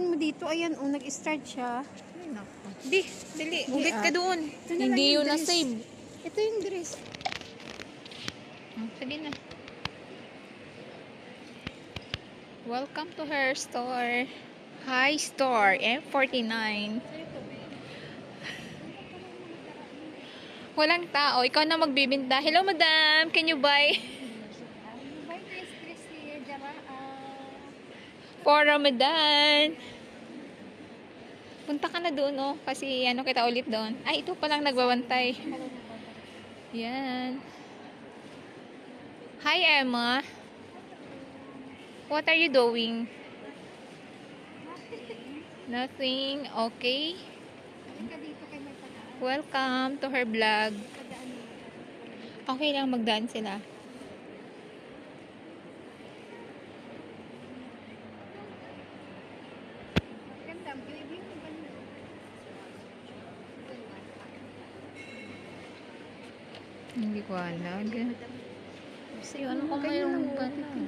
ulitin mo dito. Ayan, oh, nag-start siya. Ay, naku. Di, dali. Ulit ka ah. doon. Ito na lang Hindi yung yun dress. na-save. Ito yung dress. Sige na. Welcome to her store. Hi store, M49. Walang tao. Ikaw na magbibinta. Hello, madam. Can you buy? Buy this dress here, Jara. For Ramadan. Punta ka na doon, oh. Kasi ano kita ulit doon. Ay, ito palang nagbabantay. Yan. Hi, Emma. What are you doing? Nothing. Okay. Halika dito kay may pagkaan. Welcome to her vlog. Pagdaan mo. Okay lang magdaan sila. Ganda. View mo ba nila? Hindi ko alam. Kasi ano kung Ganyan mayroon lang, ka oh. na.